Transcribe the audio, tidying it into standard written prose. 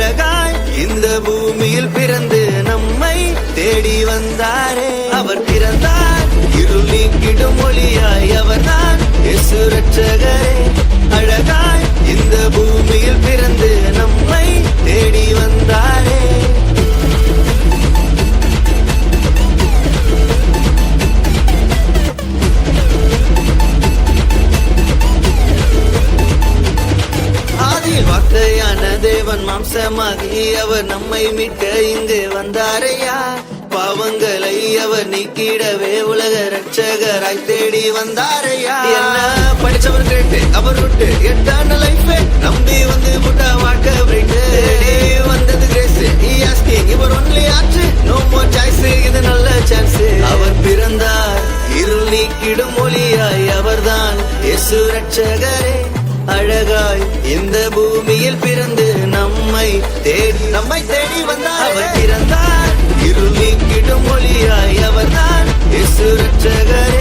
அழகாய் இந்த பூமியில் பிறந்து நம்மை தேடி வந்தாரே. அவர் பிறந்தார் இருள் நீக்கிடும் ஒளியாய், அவர்தான் இயேசு ரட்சகரே. அழகாய் இந்த பூமியில் பிறந்து நம்மை தேடி வந்தாரே. வார்த்தையான தேவன் மாம்சமாகி அவர் நம்மை மீட்க இங்கு வந்தாரையா. பாவங்களை அவர் நீக்கிடவே உலக ரட்சகராய் தேடி வந்தாரையா. என்ன படிச்சவர் கேட்டு அவர் விட்டு எட்டான லைஃப் நம்பி வந்து புட்ட வாழ்க்கை பிரைட்டு வந்தது கிரேஸ். இவர் ஒன்லி ஆச்சு, நோ மோர் சாய்ஸ், இது நல்ல சான்ஸ். அவர் பிறந்தார் இருள் நீக்கிடும் ஒளியாய், அவர்தான் இயேசு ரட்சகரே. அழகாய் இந்த பூமியில் பிறந்து நம்மை தேடி வந்தார். அவர் பிறந்தார் இருள் நீக்கிடும் ஒளியாய், அவர்தான் இயேசு ரட்சகரே.